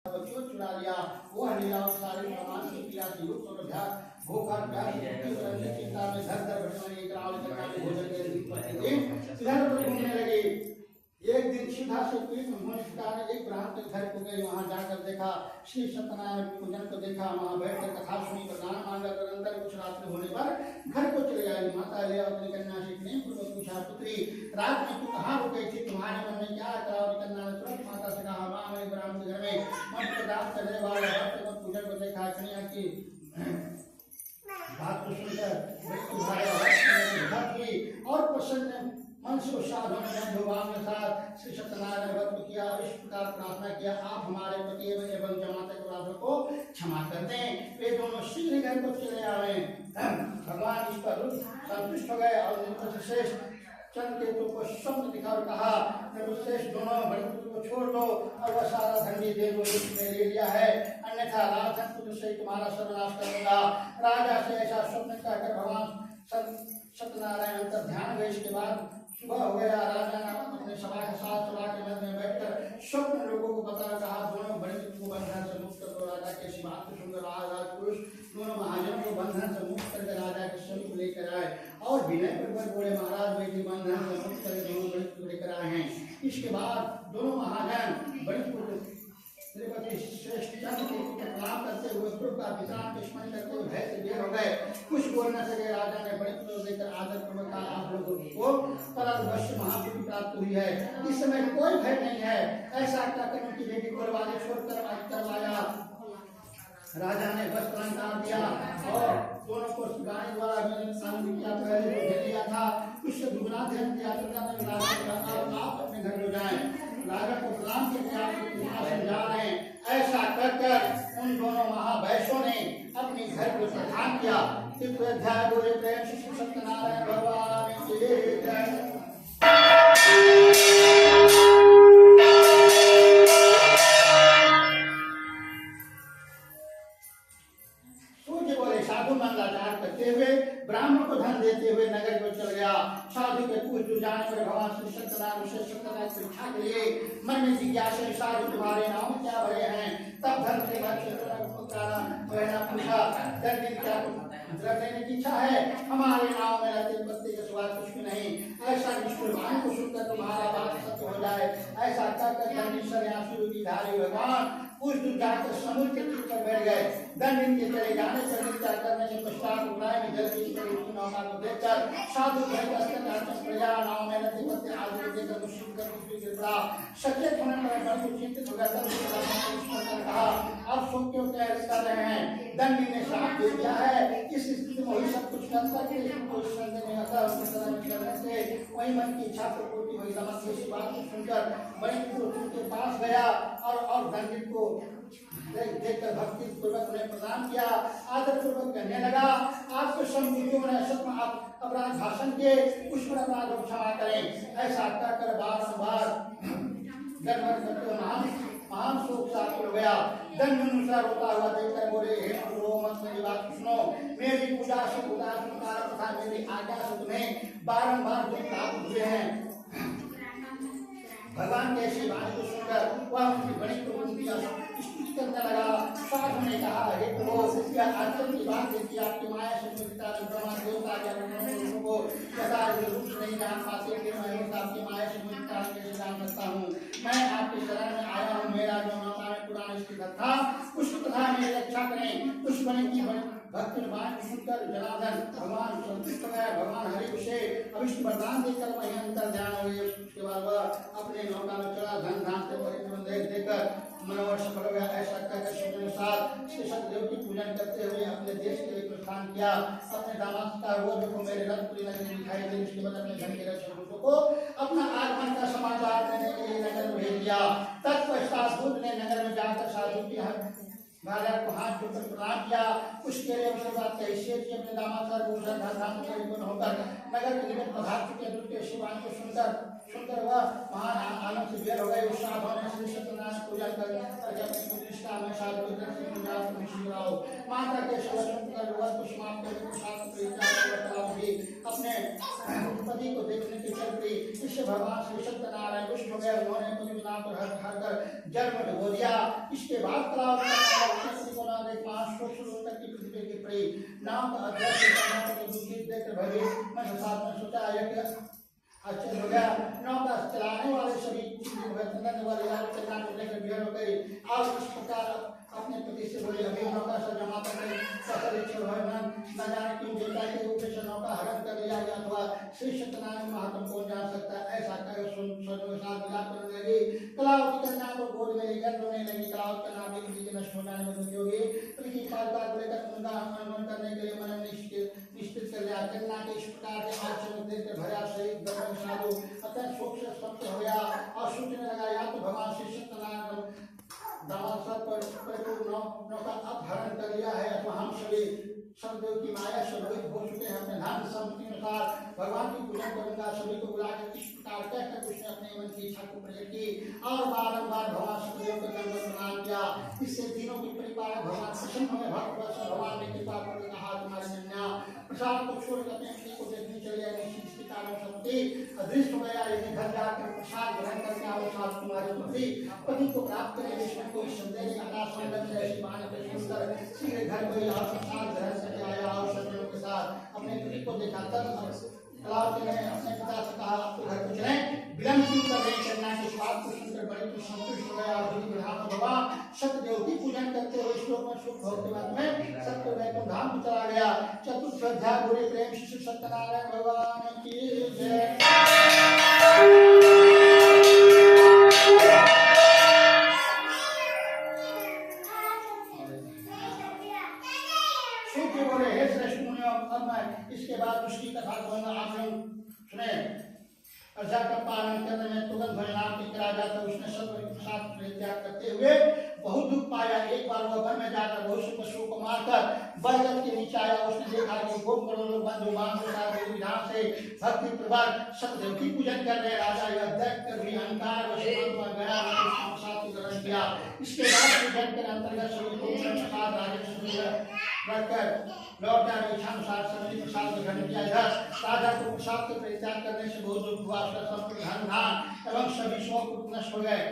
बच्चों चुरा लिया वो लीला सारे प्रमाण की क्रिया से युक्त और अभ्यास भोकर प्यास चिंता में धर धर भटकने एक रावण करना भोजन के इधर उधर घूमने लगे। एक दिन सीधा से एक ब्राह्मण के घर को गए। वहां जाकर देखा श्री सत्यनारायण पूजन को देखा। वहां बैठकर कथा सुनी, प्रदान मांगा। तदंतर कुछ रात्रि होने पर घर को चले आए। माता ले अपनी कन्या से प्रेम पूर्वक पूछा, पुत्री रात में तू कहाँ रुक गई थी? तुम्हारे मन में क्या था? और कन्या ने तुरंत माता से कहा, माँ मैंने ब्राह्मण के घर में मन प्रदान करने वाले भक्त को पूजन को देखा। कन्या की बात को सुनकर और प्रसन्न मन से साधन भगवान के साथ श्री सत्यनारायण व्रत किया। इस प्रकार प्रार्थना किया, आप हमारे पति एवं जमाते अपराधों को क्षमा कर दें। वे दोनों शीघ्र घर को चले आए। भगवान इस पर संतुष्ट हो गए और श्रेष्ठ चंद्रकेतु को स्वप्न दिखा और कहा, श्रेष्ठ दोनों भरतपुत्र को छोड़ दो और वह सारा धन दे दो जिसने ले लिया है, अन्यथा राजन पुत्र से तुम्हारा सर्वनाश करूंगा। राजा से ऐसा स्वप्न कहकर भगवान सत्यनारायण अंतर ध्यान गए। इसके बाद सुबह हो गया। राजा ने अपने सभा के साथ सभा के मध्य में बैठकर स्वप्न लोगों को बताया। कहा, दोनों बड़े को बंधन से मुक्त करो। राजा के बात को सुनकर राजपुरुष दोनों महाजनों को बंधन से मुक्त करके राजा के समीप लेकर आए और विनय पूर्वक बोले, महाराज वे भी बंधन से मुक्त करके दोनों बड़े को लेकर आए हैं। इसके बाद दोनों महाजन बड़े श्रेष्ठ चंद्र को प्रणाम करते हुए ध्रुव का विश्राम के स्मरण करते हुए भय से ढेर हो गए। कुछ बोल न सके। राजा ने बड़े पुत्र देकर आदर पूर्वक कहा, आप लोगों को परमवश्य महापुरुष प्राप्त हुई है, इस समय कोई भय नहीं है। ऐसा कहकर उनकी बेटी को दरवाजे छोड़कर करवाया। राजा ने वस्त्र अलंकार दिया और दोनों को गाने द्वारा पहले दे दिया था। उससे दुगना ध्यान दिया। आप अपने घर में जाएं। राजा को प्रणाम करके जा रहे हैं। ऐसा कर उन दोनों महावैश्यों ने अपने घर को प्रदान किया। अध्याय बोले प्रेम श्री सत्यनारायण भगवान की जय। ब्राह्मण को धन देते हुए नगर को चल गया। साधु के पूछ जाने पर भगवान श्री सत्यनारायण परीक्षा के लिए मन में जिज्ञासा, साधु तुम्हारे नाम क्या भरे हैं? तब धन से पूछा, धन देने की इच्छा है? हमारे नाम में रहते पत्ते के सिवा कुछ भी नहीं। ऐसा निष्ठुरवान को सुनकर तुम्हारा बात सत्य हो जाए। ऐसा कहकर धारी भगवान कुछ दूर जाकर समुद्र के तट पर बैठ गए। दंड के चले जाने से करने के पश्चात उड़ाए में जल की नौका को देखकर साधु प्रजा नाव में नदी पत्ते आदि देकर मुश्किल कर पड़ा। सचेत होने पर बड़े चिंतित हो गया। कहा, अब सो क्यों तैयारी कर रहे हैं? दंड ने श्राप दे दिया है। इस स्थिति में वही सब कुछ कर सकते हैं। कोई संदेह नहीं आता। करने से वही मन की इच्छा को पूर्ति हुई। इस बात को सुनकर बड़े पुरुष के पास गया और दंडित को देखकर भक्ति पूर्वक उन्हें प्रदान किया। आदर पूर्वक कहने लगा, आपको अपराध भाषण के कुछ अपराध को क्षमा करें। ऐसा कहकर बारंबार महान शोक साकुल हो गया। दंड अनुसार होता हुआ देखकर बोले, हे मत मेरी बात सुनो। मेरी पूजा से उदास तथा मेरी आज्ञा से तुम्हें बारंबार जो प्राप्त हुए हैं। भगवान के ऐसी वाणी को सुनकर वह उनकी बड़ी प्रभुति करने लगा। साधु ने कहा, हे प्रभु, यह आश्चर्य की बात है कि आपकी माया से ब्रह्मा देवता के को रूप नहीं जान पाते कि मैं आपकी माया से कैसे जान सकता हूँ। मैं आपके शरण में आया हूँ। मेरा जो माता में पुरानी स्थिति था उस कथा मेरी रक्षा करें। उस बने की भक्त सुनकर जनार्दन भगवान संतुष्ट हो गए। भगवान हरि उसे अविष्ट वरदान देकर वहीं अंतर ध्यान हुए। उसके बाद वह अपने नौका में चला। धन धान से देकर मनोवर सफल हो गया। ऐसा कहकर के साथ श्री सत्यदेव की पूजन करते हुए अपने देश के लिए प्रस्थान किया। अपने दामाद का वो देखो मेरे रथपुरी नगरी दिखाई दे। इसके बाद अपने धन के रक्षकों को अपना आगमन का समाचार देने के लिए नगर में भेज दिया। तत्पश्चात बुद्ध ने नगर में जाकर साधु की महाराज को हाथ जोड़कर प्रणाम किया। उसके लिए उसके बाद हैसियत अपने दामाद होकर नगर के निकट पधार चुके। दूसरे शिवान को सुनकर वह महान आनंद से बेर हो गए। उस साधु श्री सत्यनारायण पूजा कर प्रतिष्ठा में साधु माता के अपने पति को देखने के चलते इससे भगवान श्री सत्यनारायण उन्होंने जन्म हो दिया। इसके बाद बाद तालाब को ना देख पांच सौ तक की पृथ्वी की पड़ी नाम का अध्यक्ष दूषित देकर भगे मैं साथ में सोचा यह अच्छे हो गया नौका चलाने वाले सभी चलने वाले यार चलना को लेकर बिहार हो गई आप इस प्रकार अपने पति से बोले अभी नौका से जमा कर सफल छोड़ न जाने क्यों देवता के रूप से नौका हरण कर लिया गया अथवा श्री सत्यनारायण महात्म कौन जान सकता है ऐसा कहे सुन के साथ विलाप करने लगी कलाव की कन्या को गोद में लेकर रोने लगी कलाव का नाम एक नष्ट हो जाने में दुखी होगी उनकी पालता को लेकर उनका अनुमान करने के लिए मन निश्चित कर लिया कन्या के इस प्रकार के आचरण देकर भया सहित साधु अतः शोक से सत्य हो गया और सोचने लगा या तो भगवान श्री सत्यनारायण दामासर पर नौका अपहरण कर लिया है अथवा हम सभी शब्दों की माया से रोहित हो चुके हैं अपने धन सम्पत्ति अनुसार भगवान की पूजा करूंगा सभी को बुलाकर इस प्रकार कहकर उसने अपने मन की इच्छा को प्रकट की और बारंबार भगवान सदैव को दंड प्रणाम किया इससे तीनों की परिवार भगवान प्रसन्न हुए भक्त भगवान ने कृपा कर कहा तुम्हारी कन्या प्रसाद को छोड़कर अपने पति को देखने चले गए इसके कारण सत्य अदृश्य हो गया यदि घर जाकर प्रसाद ग्रहण करके आओ साथ तुम्हारे पति को प्राप्त करें इसमें कोई संदेह नहीं आकाश मंडल से ऐसी बाणी पर सुनकर सीधे घर गई और प्रसाद ग्रहण करके आया और सज्जनों के साथ अपने पति को देखा तब तालाब ने अपने पिता से कहा आप तो घर को चलें विलंब क्यों कर रहे कन्या के स्वाद को सुनकर बड़े तो संतुष्ट हो गया और विधि विधान भगवान सत्यदेव की पूजन करते हुए श्लोक में सुख भोगते बाद में सत्य वैकुंठ धाम को चला गया चतुर्थ श्रद्धा पूरे प्रेम श्री सत्यनारायण भगवान की जय। इसके बाद उसकी कथा को आप लोग सुने प्रजा का पालन करने में तुरंत भजनाम की राजा था उसने सब प्रसाद परित्याग करते हुए बहुत दुख पाया एक बार वह वन में जाकर बहुत से पशुओं को मारकर बरगद के नीचे आया उसने देखा कि गोप करोड़ों बंधु मान विधान से भक्ति प्रबल सत्यदेव की पूजन कर रहे राजा यह देख कर भी अहंकार गया प्रसाद की ग्रहण किया इसके बाद पूजन के अंतर्गत सभी को प्रसाद राजा रखकर लौट आए इच्छानुसार सभी प्रसाद ग्रहण किया इधर राजा को प्रसाद के परित्याग करने से बहुत दुख हुआ उसका संपूर्ण धन धान एवं सभी शौक नष्ट हो गए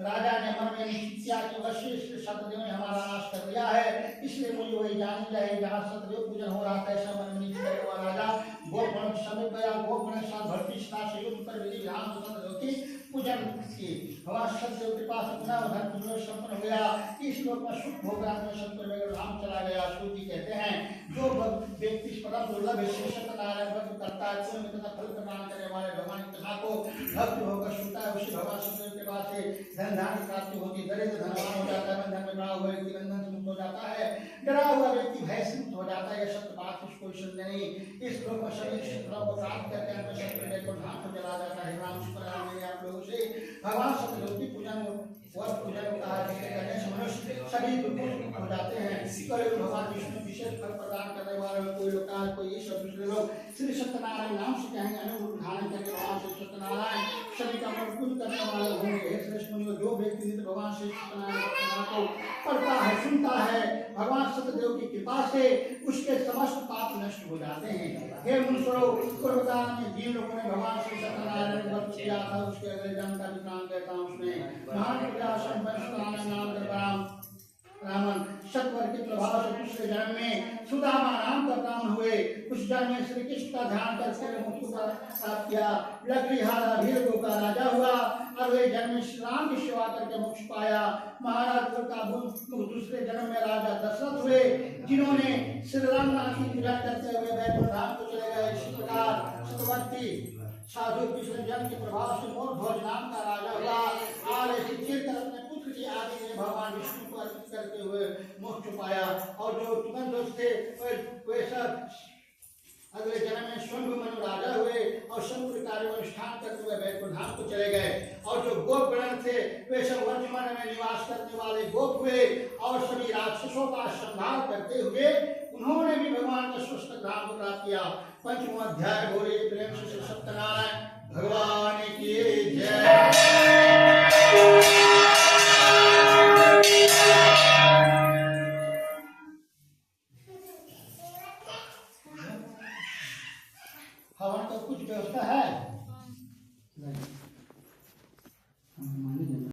राजा ने मन में निश्चित किया कि वशिष्ठ सत्यदेव ने हमारा नाश कर दिया है इसलिए मुझे वही जान जाए जहाँ सत्यदेव पूजन हो रहा था ऐसा मन में निश्चित करे हुआ राजा गोपगण के समीप गया गोपगण के साथ भक्ति से युद्ध कर विधि विधान सत्यदेव की पूजन की भगवान सत्यदेव के पास अपना धन पूजन संपन्न हो गया इस लोक में सुख भोग में सत्यदेव धाम चला गया सूची कहते हैं जो व्यक्ति परम दुर्लभ है सत्यनारायण भक्त करता है पुण्य तथा फल प्रदान करने वाले भगवान की कथा को भक्त होकर सुनता है उसी भगवान सत्यदेव के पास से धन धान की प्राप्ति होती है दरिद्र धनवान हो जाता है बंधन में पड़ा हुआ व्यक्ति बंधन से मुक्त हो जाता है डरा हुआ व्यक्ति भय से मुक्त हो जाता है यह सत्य बात कोई संदेह नहीं इस लोक में सभी क्षेत्रों को प्राप्त करके अंत सत्य को धाम को चला जाता है राम शुक्र मेरे आप लोगों से भगवान सत्यदेव की पूजन वह पूजन कहा करने से मनुष्य सभी दुख हो जाते हैं भगवान विष्णु विशेष फल प्रदान करने वाले कोई लोग कोई ये सब दूसरे लोग श्री सत्यनारायण नाम से कहेंगे अनुरूप धारण करके भगवान श्री सत्यनारायण सभी का मन पूर्ण करने वाले होंगे श्रेष्ठ मुनियों जो व्यक्ति भगवान श्री सत्यनारायण को पढ़ता है सुनता है भगवान सत्यदेव की कृपा से उसके समस्त पाप नष्ट हो जाते हैं हे मुनिश्वरों पूर्वकाल में जिन लोगों ने भगवान श्री सत्यनारायण को भक्त किया था उसके अगले जन्म का विधान कहता हूँ उसमें महान सत्यनारायण नाम राम रावण सत्वर के प्रभाव से दूसरे जन्म में सुदामा नाम का ब्राह्मण हुए उस जन्म में श्री कृष्ण का ध्यान करके मुक्ति का प्राप्त किया लकड़ीहारा भीरगो का राजा हुआ अगले जन्म में श्री राम की सेवा करके मोक्ष पाया महाराज का दूसरे जन्म में राजा दशरथ हुए जिन्होंने श्री राम की पूजा करते हुए वैकुंठ धाम को चले गए इसी प्रकार सत्यवती साधु कृष्ण जन्म के प्रभाव से मोर ध्वज नाम का राजा हुआ और ऐसी चिरकर अपने पुत्र की आदि में भगवान विष्णु को अर्पित करते हुए मोक्ष पाया और जो तुगन दोष थे वे सब अगले जन्म में स्वयं मनु राजा हुए और संपूर्ण कार्य अनुष्ठान करते हुए वैकुंठ धाम को चले गए और जो गोप गण थे वे सब वर्तमान में निवास करने वाले गोप हुए और सभी राक्षसों का संहार करते हुए उन्होंने भी भगवान का स्वस्थ धाम को प्राप्त किया पंचम अध्याय बोले प्रेम से सत्यनारायण भगवान की जय।